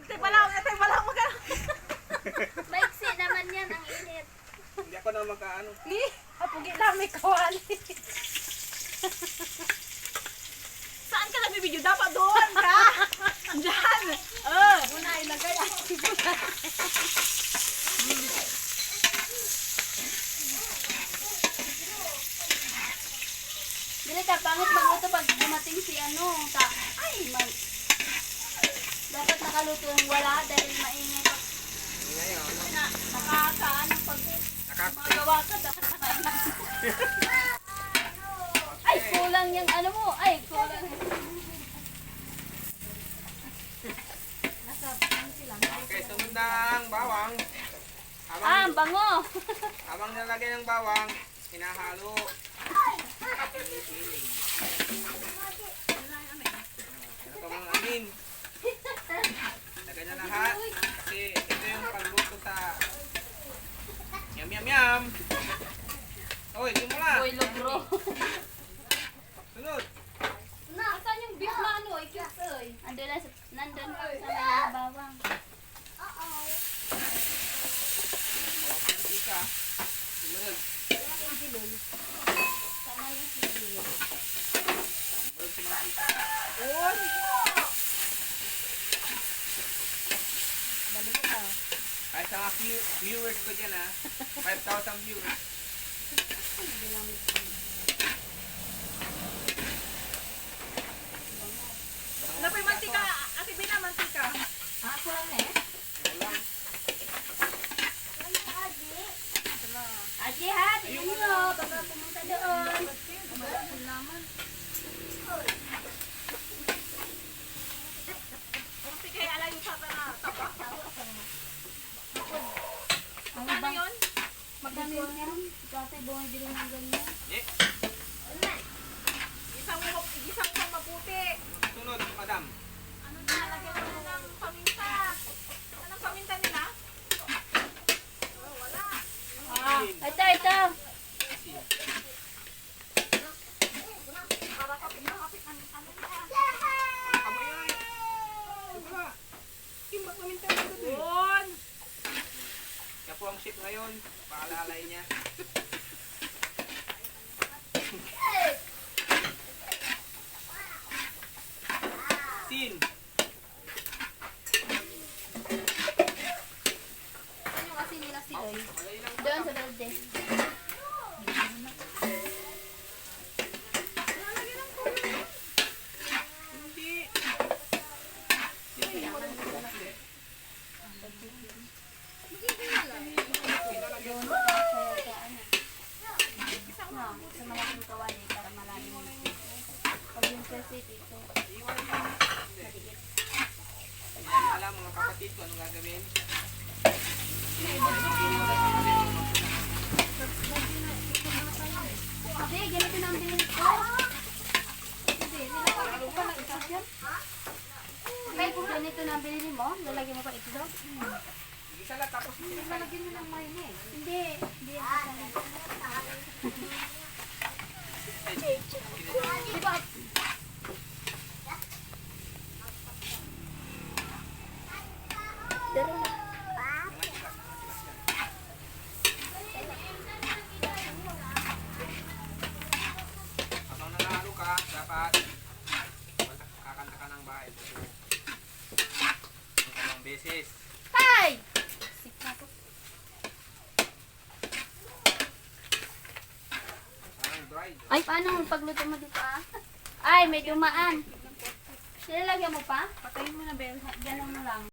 Wala mo ka. Maiksi naman yan, ang init. Hindi ako na magkaano. Apugi lang may kawali. Saan ka nagbibideo? Dapat doon ka. Diyan. Una ilagay. Dili ka, pangit magluto pag dumating si ano. Dapat nakaluto yung wala dahil maingay pa. Ngayon, Nakakaano pag magawa ka dapat maingay. Ay, kulang yung ano mo. Ay, kulang. okay, sunod na ang bawang. Ang bango. Habang nalagay ng bawang, hinahalo. Pinipiling. Ano ito mga amin? Lagay na lahat. Kasi ito yung pagluto sa yum yum yum. Oy, di mo lang. Uy, logro. Sunod. Asan yung beef na ano? Nandun sa may bawang. Bawang mantika. Sunod. Sama yung sili. Sunod si mantika. Ay, sa mga viewers ko dyan ha. 5,000 viewers. Napay mantika. Ate Bina, mantika. Ako lang eh. Wala. Aji ha, tignan nyo. Baka pumunta doon. Kasi kaya alayo sa taba. Ano yun? Magkano yun? Kasi bumibili ng ganyan. Eh, Isang pang maputi. sunod, madam. Ano nalagyan mo ng paminta? Anong paminta nila? Wala. Ito. Para kapit ano nila. Kamay ay. Wala. Kimbak paminta na doon. Yun. Siya po ang chef ngayon. Paalalay niya. Sin. Ano yung kasi nila si Oy? Malay lang. Doon sa balde. Hindi. Doon sa ano. Sa malaking kawali para malalim yung pag yung kasi ito. Iwan lang. Hindi. Hindi namin alam mga kapatid ko anong gagawin. Hindi, ganito na ang bilhin ko. Hindi, nilagay ko pa ng isa dyan. Okay, kung ganito na ang bilhin mo, lalagyan mo pa ito daw. Isa lang tapos Lalagyan mo ng mayonnaise. Hindi, hindi. Di ba? Dara na. habang nanalo ka, dapat kakanta ka ng bahay. Dalawang beses. Hi! Sip na to. Parang dry. Ay, paano ang pagluto mo dito ah? Ay, may dumaan. Nilalagyan mo pa? Patayin mo na, Bel. Ganun mo lang.